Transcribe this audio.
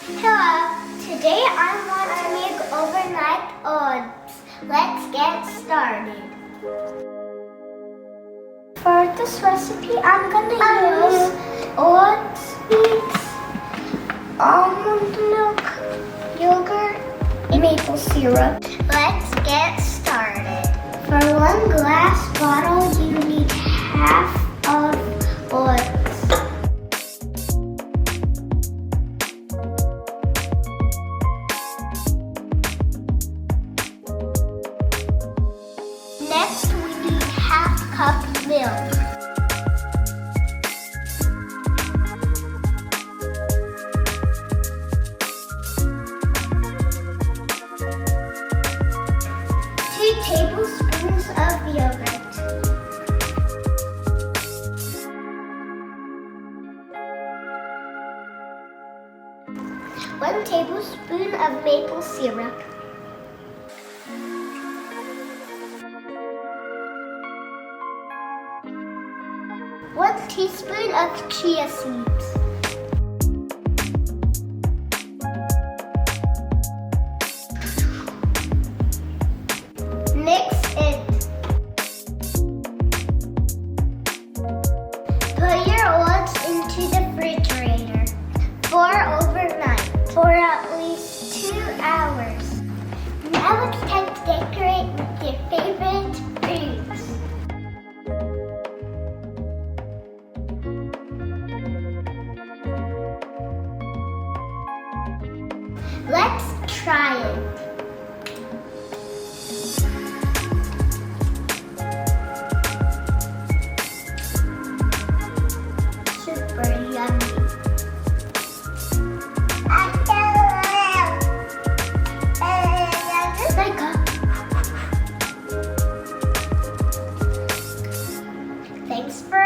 Hello, today I want to make overnight oats. Let's get started. For this recipe, I'm gonna use oats, beets, almond milk, yogurt, and maple syrup. Let's get started. For 1 glass bottle, you need half of oats. Next, we need half cup milk. Two tablespoons of yogurt. One tablespoon of maple syrup. 1 teaspoon of chia seeds. Mix it. Put your oats into the refrigerator for overnight for at least 2 hours. Now it's time to decorate with your favorite fruits. Let's try it. Super yummy. Thanks for